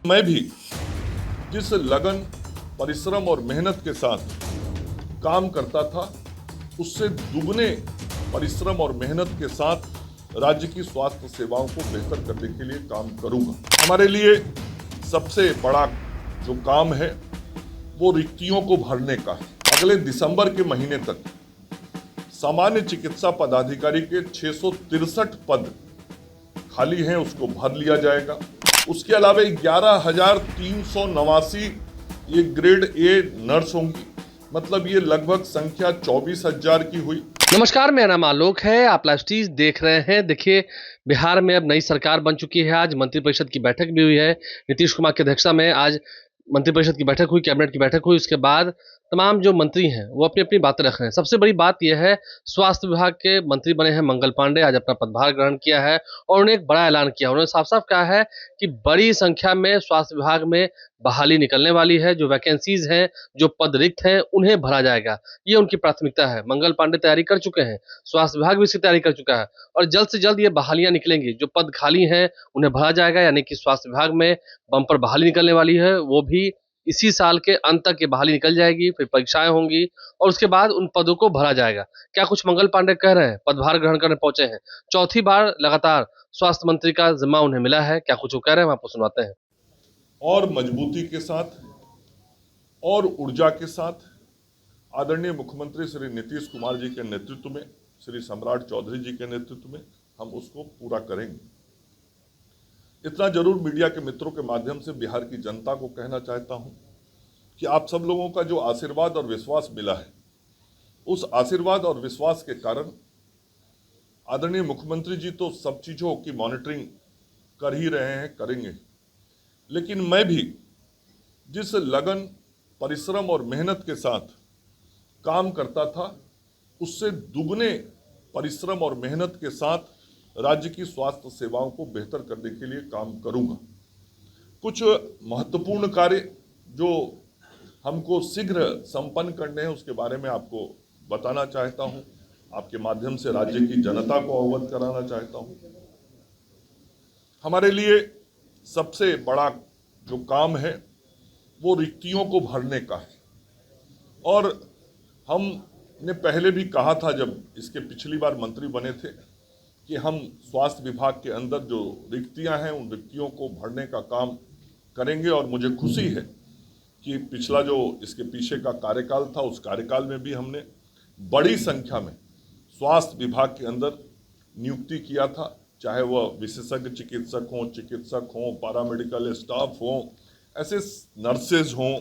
मैं भी जिस लगन, परिश्रम और मेहनत के साथ काम करता था, उससे दुगने परिश्रम और मेहनत के साथ राज्य की स्वास्थ्य सेवाओं को बेहतर करने के लिए काम करूंगा। हमारे लिए सबसे बड़ा जो काम है वो रिक्तियों को भरने का है। अगले दिसंबर के महीने तक सामान्य चिकित्सा पदाधिकारी के 663 पद खाली हैं, उसको भर लिया जाएगा। उसके अलावा 11,389 ये ग्रेड ए नर्स होंगी, मतलब ये लगभग संख्या 24,000 की हुई। नमस्कार, मेरा नाम आलोक है। आप लाइव देख रहे हैं। देखिए, बिहार में अब नई सरकार बन चुकी है। आज मंत्रिपरिषद की बैठक भी हुई है। नीतीश कुमार की अध्यक्षता में आज मंत्रिपरिषद की बैठक हुई, कैबिनेट की बैठक हुई। उसके बाद तमाम जो मंत्री हैं वो अपनी अपनी बातें रख रहे हैं। सबसे बड़ी बात यह है, स्वास्थ्य विभाग के मंत्री बने हैं मंगल पांडे, आज अपना पदभार ग्रहण किया है और उन्होंने एक बड़ा ऐलान किया। उन्होंने साफ साफ कहा है कि बड़ी संख्या में स्वास्थ्य विभाग में बहाली निकलने वाली है। जो वैकेंसीज हैं, जो पद रिक्त हैं, उन्हें भरा जाएगा। ये उनकी प्राथमिकता है। मंगल पांडे तैयारी कर चुके हैं, स्वास्थ्य विभाग भी इसकी तैयारी कर चुका है और जल्द से जल्द ये बहालियां निकलेंगी। जो पद खाली हैं उन्हें भरा जाएगा, यानी कि स्वास्थ्य विभाग में बम्पर बहाली निकलने वाली है। वो भी इसी साल के अंत तक ये बहाली निकल जाएगी, फिर परीक्षाएं होंगी और उसके बाद उन पदों को भरा जाएगा। क्या कुछ मंगल पांडे कह रहे हैं, पदभार ग्रहण करने पहुंचे हैं, चौथी बार लगातार स्वास्थ्य मंत्री का जिम्मा उन्हें मिला है। क्या कुछ वो कह रहे हैं, हम आपको सुनाते हैं। और मजबूती के साथ और ऊर्जा के साथ आदरणीय मुख्यमंत्री श्री नीतीश कुमार जी के नेतृत्व में, श्री सम्राट चौधरी जी के नेतृत्व में हम उसको पूरा करेंगे। इतना जरूर मीडिया के मित्रों के माध्यम से बिहार की जनता को कहना चाहता हूं कि आप सब लोगों का जो आशीर्वाद और विश्वास मिला है, उस आशीर्वाद और विश्वास के कारण आदरणीय मुख्यमंत्री जी तो सब चीज़ों की मॉनिटरिंग कर ही रहे हैं, करेंगे। लेकिन मैं भी जिस लगन, परिश्रम और मेहनत के साथ काम करता था, उससे दुगने परिश्रम और मेहनत के साथ राज्य की स्वास्थ्य सेवाओं को बेहतर करने के लिए काम करूंगा। कुछ महत्वपूर्ण कार्य जो हमको शीघ्र संपन्न करने हैं, उसके बारे में आपको बताना चाहता हूं, आपके माध्यम से राज्य की जनता को अवगत कराना चाहता हूं। हमारे लिए सबसे बड़ा जो काम है वो रिक्तियों को भरने का है। और हमने पहले भी कहा था, जब इसके पिछली बार मंत्री बने थे, कि हम स्वास्थ्य विभाग के अंदर जो रिक्तियां हैं उन रिक्तियों को भरने का काम करेंगे। और मुझे खुशी है कि पिछला जो इसके पीछे का कार्यकाल था, उस कार्यकाल में भी हमने बड़ी संख्या में स्वास्थ्य विभाग के अंदर नियुक्ति किया था, चाहे वह विशेषज्ञ चिकित्सक हों, पैरामेडिकल स्टाफ हों, ऐसे नर्सेज हों,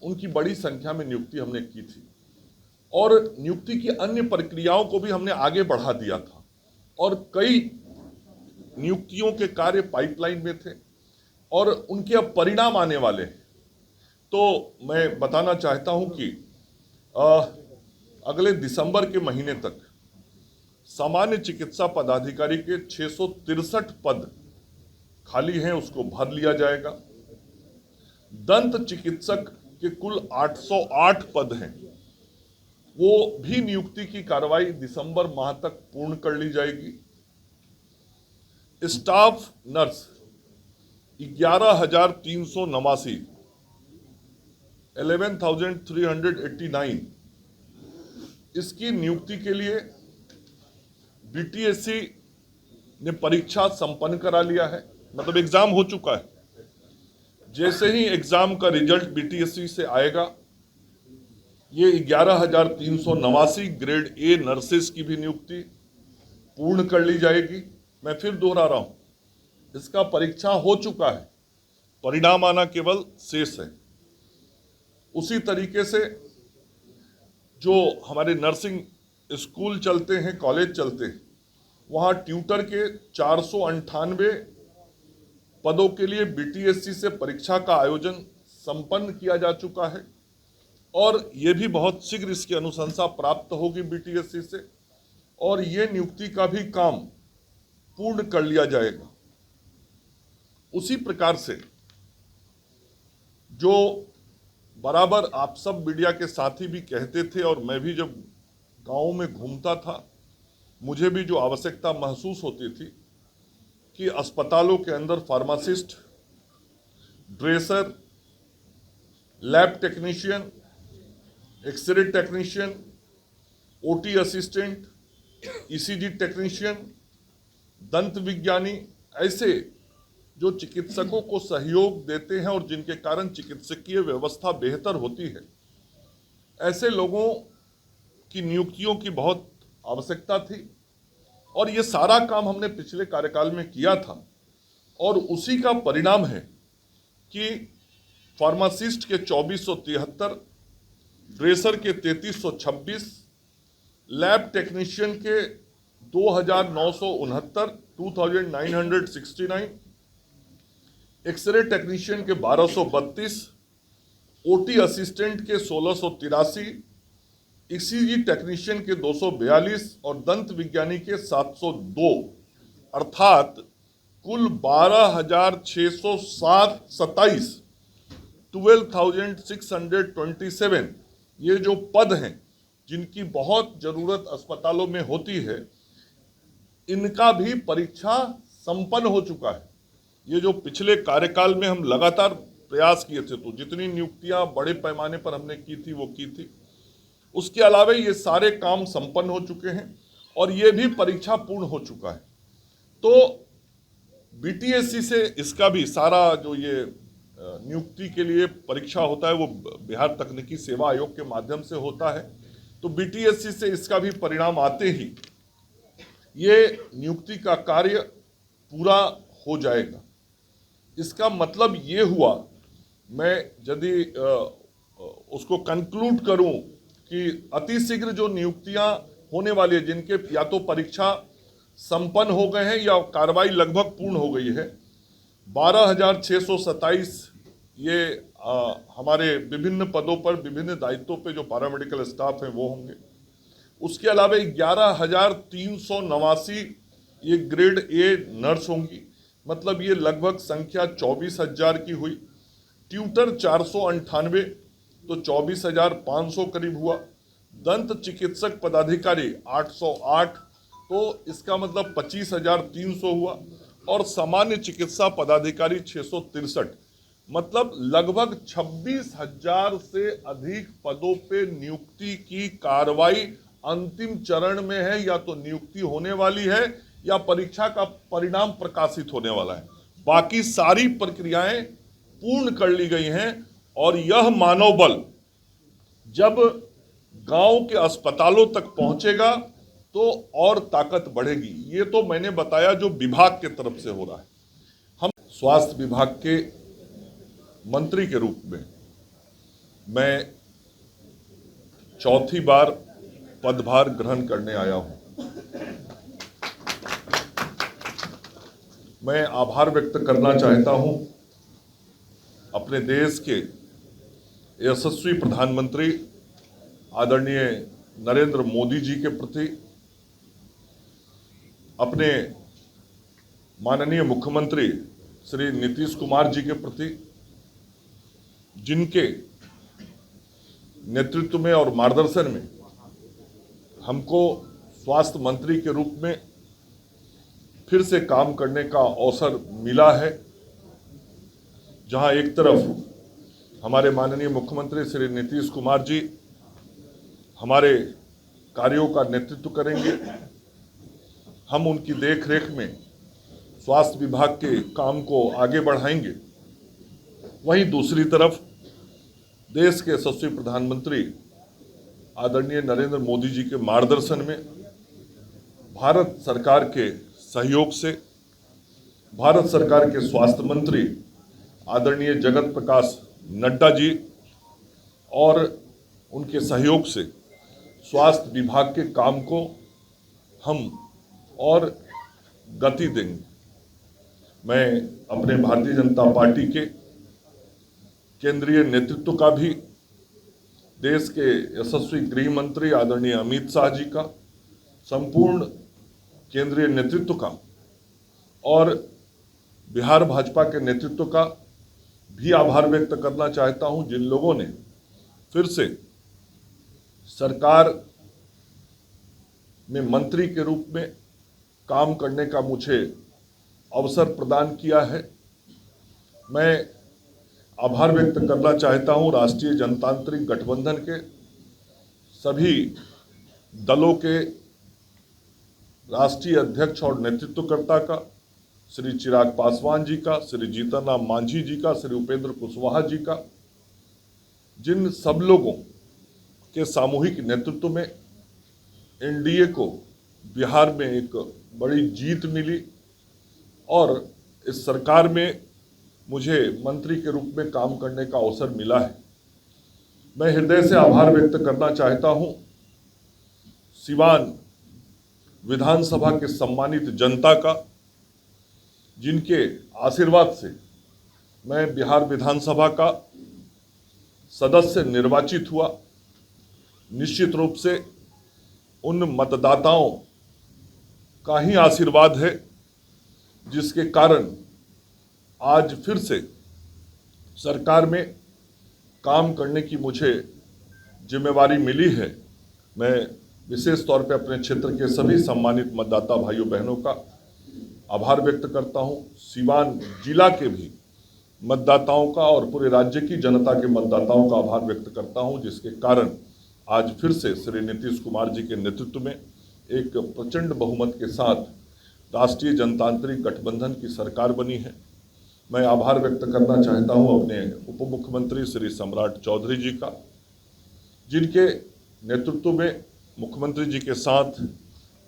उनकी बड़ी संख्या में नियुक्ति हमने की थी। और नियुक्ति की अन्य प्रक्रियाओं को भी हमने आगे बढ़ा दिया था और कई नियुक्तियों के कार्य पाइपलाइन में थे और उनके अब परिणाम आने वाले हैं। तो मैं बताना चाहता हूं कि अगले दिसंबर के महीने तक सामान्य चिकित्सा पदाधिकारी के 663 पद खाली हैं, उसको भर लिया जाएगा। दंत चिकित्सक के कुल 808 पद हैं, वो भी नियुक्ति की कार्रवाई दिसंबर माह तक पूर्ण कर ली जाएगी। स्टाफ नर्स 11,389 11,389 इसकी नियुक्ति के लिए बीटीएससी ने परीक्षा संपन्न करा लिया है, मतलब एग्जाम हो चुका है। जैसे ही एग्जाम का रिजल्ट बीटीएससी से आएगा, ये 11,389 ग्रेड ए नर्सेस की भी नियुक्ति पूर्ण कर ली जाएगी। मैं फिर दोहरा रहा हूं, इसका परीक्षा हो चुका है, परिणाम आना केवल शेष है। उसी तरीके से जो हमारे नर्सिंग स्कूल चलते हैं, कॉलेज चलते हैं, वहाँ ट्यूटर के 498 पदों के लिए बीटीएससी से परीक्षा का आयोजन संपन्न किया जा चुका है और ये भी बहुत शीघ्र इसकी अनुशंसा प्राप्त होगी बीटीएससी से और ये नियुक्ति का भी काम पूर्ण कर लिया जाएगा। उसी प्रकार से जो बराबर आप सब मीडिया के साथी भी कहते थे और मैं भी जब गाँव में घूमता था, मुझे भी जो आवश्यकता महसूस होती थी कि अस्पतालों के अंदर pharmacist, dresser, lab technician, X ray technician, OT assistant, ECG technician, दंत विज्ञानी, ऐसे जो चिकित्सकों को सहयोग देते हैं और जिनके कारण चिकित्सकीय व्यवस्था बेहतर होती है, ऐसे लोगों की नियुक्तियों की बहुत आवश्यकता थी और ये सारा काम हमने पिछले कार्यकाल में किया था और उसी का परिणाम है कि फार्मासिस्ट के 2473, ड्रेसर के 3326, लैब टेक्नीशियन के 2969, 2969, एक्सरे टेक्नीशियन के 1232, ओटी असिस्टेंट के 1683, ईसीजी टेक्नीशियन के 242 और दंत विज्ञानी के 702, अर्थात कुल 12,627, 12,627 ये जो पद हैं जिनकी बहुत जरूरत अस्पतालों में होती है, इनका भी परीक्षा संपन्न हो चुका है। ये जो पिछले कार्यकाल में हम लगातार प्रयास किए थे, तो जितनी नियुक्तियां बड़े पैमाने पर हमने की थी वो की थी। उसके अलावा ये सारे काम संपन्न हो चुके हैं और ये भी परीक्षा पूर्ण हो चुका है। तो बीटीएससी से इसका भी सारा जो ये नियुक्ति के लिए परीक्षा होता है वो बिहार तकनीकी सेवा आयोग के माध्यम से होता है। तो बीटीएससी से इसका भी परिणाम आते ही ये नियुक्ति का कार्य पूरा हो जाएगा। इसका मतलब ये हुआ, मैं यदि उसको कंक्लूड करूं कि अतिशीघ्र जो नियुक्तियां होने वाली है, जिनके या तो परीक्षा संपन्न हो गए हैं या कार्रवाई लगभग पूर्ण हो गई है, 12,627 ये हमारे विभिन्न पदों पर, विभिन्न दायित्वों पे जो पैरामेडिकल स्टाफ हैं वो होंगे। उसके अलावा 11,389 ये ग्रेड ए नर्स होंगी, मतलब ये लगभग संख्या 24,000 की हुई। ट्यूटर 498, तो 24,500 करीब हुआ। दंत चिकित्सक पदाधिकारी 808, तो इसका मतलब 25,300 हुआ। और सामान्य चिकित्सा पदाधिकारी 663, मतलब लगभग 26,000 से अधिक पदों पे नियुक्ति की कार्रवाई अंतिम चरण में है। या तो नियुक्ति होने वाली है या परीक्षा का परिणाम प्रकाशित होने वाला है। बाकी सारी प्रक्रियाएं पूर्ण कर ली गई हैं और यह मानव बल जब गांव के अस्पतालों तक पहुंचेगा तो और ताकत बढ़ेगी। ये तो मैंने बताया जो विभाग के तरफ से हो रहा है। हम स्वास्थ्य विभाग के मंत्री के रूप में मैं चौथी बार पदभार ग्रहण करने आया हूं। मैं आभार व्यक्त करना चाहता हूं अपने देश के यशस्वी प्रधानमंत्री आदरणीय नरेंद्र मोदी जी के प्रति, अपने माननीय मुख्यमंत्री श्री नीतीश कुमार जी के प्रति, जिनके नेतृत्व में और मार्गदर्शन में हमको स्वास्थ्य मंत्री के रूप में फिर से काम करने का अवसर मिला है। जहां एक तरफ हमारे माननीय मुख्यमंत्री श्री नीतीश कुमार जी हमारे कार्यों का नेतृत्व करेंगे, हम उनकी देखरेख में स्वास्थ्य विभाग के काम को आगे बढ़ाएंगे। वहीं दूसरी तरफ देश के यशस्वी प्रधानमंत्री आदरणीय नरेंद्र मोदी जी के मार्गदर्शन में भारत सरकार के सहयोग से, भारत सरकार के स्वास्थ्य मंत्री आदरणीय जगत प्रकाश नड्डा जी और उनके सहयोग से स्वास्थ्य विभाग के काम को हम और गति देंगे। मैं अपने भारतीय जनता पार्टी के केंद्रीय नेतृत्व का भी, देश के यशस्वी गृह मंत्री आदरणीय अमित शाह जी का, संपूर्ण केंद्रीय नेतृत्व का और बिहार भाजपा के नेतृत्व का भी आभार व्यक्त करना चाहता हूं, जिन लोगों ने फिर से सरकार में मंत्री के रूप में काम करने का मुझे अवसर प्रदान किया है। मैं आभार व्यक्त करना चाहता हूं राष्ट्रीय जनतांत्रिक गठबंधन के सभी दलों के राष्ट्रीय अध्यक्ष और नेतृत्वकर्ता का, श्री चिराग पासवान जी का, श्री जीतन राम मांझी जी का, श्री उपेंद्र कुशवाहा जी का, जिन सब लोगों के सामूहिक नेतृत्व में एनडीए को बिहार में एक बड़ी जीत मिली और इस सरकार में मुझे मंत्री के रूप में काम करने का अवसर मिला है। मैं हृदय से आभार व्यक्त करना चाहता हूं सिवान विधानसभा के सम्मानित जनता का, जिनके आशीर्वाद से मैं बिहार विधानसभा का सदस्य निर्वाचित हुआ। निश्चित रूप से उन मतदाताओं का ही आशीर्वाद है जिसके कारण आज फिर से सरकार में काम करने की मुझे जिम्मेवारी मिली है। मैं विशेष तौर पे अपने क्षेत्र के सभी सम्मानित मतदाता भाइयों बहनों का आभार व्यक्त करता हूं। सीवान जिला के भी मतदाताओं का और पूरे राज्य की जनता के मतदाताओं का आभार व्यक्त करता हूं, जिसके कारण आज फिर से श्री नीतीश कुमार जी के नेतृत्व में एक प्रचंड बहुमत के साथ राष्ट्रीय जनतांत्रिक गठबंधन की सरकार बनी है। मैं आभार व्यक्त करना चाहता हूं अपने उप मुख्यमंत्री श्री सम्राट चौधरी जी का, जिनके नेतृत्व में मुख्यमंत्री जी के साथ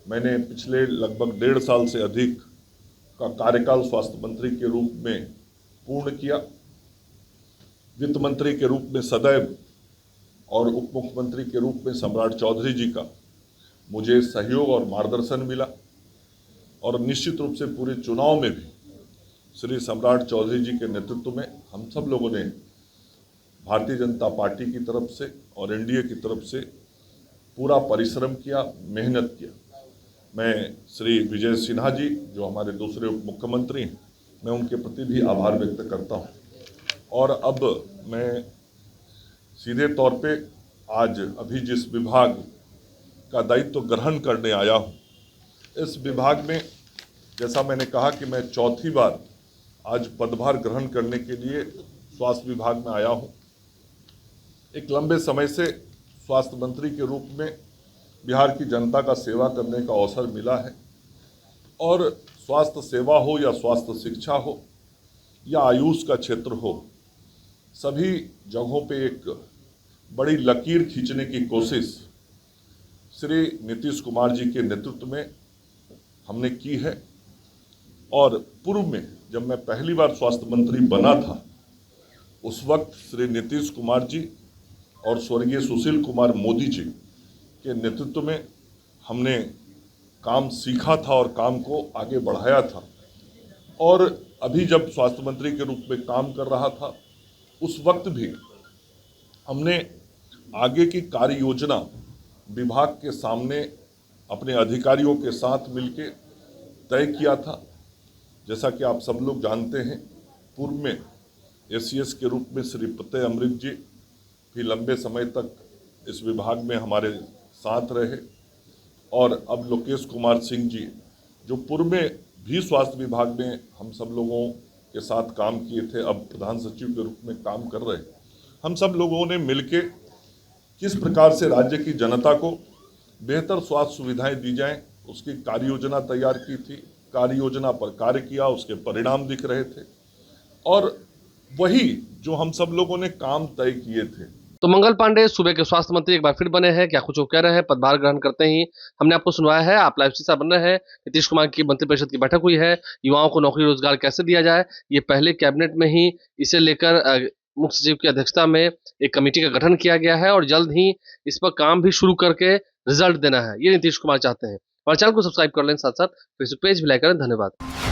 मैंने पिछले लगभग 1.5 साल से अधिक का कार्यकाल स्वास्थ्य मंत्री के रूप में पूर्ण किया। वित्त मंत्री के रूप में सदैव और उप मुख्यमंत्री के रूप में सम्राट चौधरी जी का मुझे सहयोग और मार्गदर्शन मिला और निश्चित रूप से पूरे चुनाव में भी श्री सम्राट चौधरी जी के नेतृत्व में हम सब लोगों ने भारतीय जनता पार्टी की तरफ से और एनडीए की तरफ से पूरा परिश्रम किया, मेहनत किया। मैं श्री विजय सिन्हा जी जो हमारे दूसरे उप मुख्यमंत्री हैं, मैं उनके प्रति भी आभार व्यक्त करता हूं। और अब मैं सीधे तौर पे आज अभी जिस विभाग का दायित्व ग्रहण करने आया हूं, इस विभाग में जैसा मैंने कहा कि मैं चौथी बार आज पदभार ग्रहण करने के लिए स्वास्थ्य विभाग में आया हूं। एक लंबे समय से स्वास्थ्य मंत्री के रूप में बिहार की जनता का सेवा करने का अवसर मिला है और स्वास्थ्य सेवा हो या स्वास्थ्य शिक्षा हो या आयुष का क्षेत्र हो, सभी जगहों पे एक बड़ी लकीर खींचने की कोशिश श्री नीतीश कुमार जी के नेतृत्व में हमने की है। और पूर्व में जब मैं पहली बार स्वास्थ्य मंत्री बना था, उस वक्त श्री नीतीश कुमार जी और स्वर्गीय सुशील कुमार मोदी जी के नेतृत्व में हमने काम सीखा था और काम को आगे बढ़ाया था। और अभी जब स्वास्थ्य मंत्री के रूप में काम कर रहा था, उस वक्त भी हमने आगे की कार्य योजना विभाग के सामने अपने अधिकारियों के साथ मिलकर तय किया था। जैसा कि आप सब लोग जानते हैं, पूर्व में एसीएस के रूप में श्री प्रत्यय अमृत जी भी लंबे समय तक इस विभाग में हमारे साथ रहे और अब लोकेश कुमार सिंह जी जो पूर्व में भी स्वास्थ्य विभाग में हम सब लोगों के साथ काम किए थे, अब प्रधान सचिव के रूप में काम कर रहे। हम सब लोगों ने मिलके किस प्रकार से राज्य की जनता को बेहतर स्वास्थ्य सुविधाएं दी जाएं, उसकी कार्य योजना तैयार की थी। कार्य योजना पर कार्य किया, उसके परिणाम दिख रहे थे और वही जो हम सब लोगों ने काम तय किए थे। तो मंगल पांडे सूबे के स्वास्थ्य मंत्री एक बार फिर बने हैं, क्या कुछ वो कह रहे हैं पदभार ग्रहण करते ही हमने आपको सुनवाया है। आप लाइव से बन रहे हैं। नीतीश कुमार की मंत्रिपरिषद की बैठक हुई है, युवाओं को नौकरी रोजगार कैसे दिया जाए, ये पहले कैबिनेट में ही इसे लेकर मुख्य सचिव की अध्यक्षता में एक कमेटी का गठन किया गया है और जल्द ही इस पर काम भी शुरू करके रिजल्ट देना है, ये नीतीश कुमार चाहते हैं। और चैनल को सब्सक्राइब कर लें, साथ साथ फेसबुक पेज भी लाइक करें। धन्यवाद।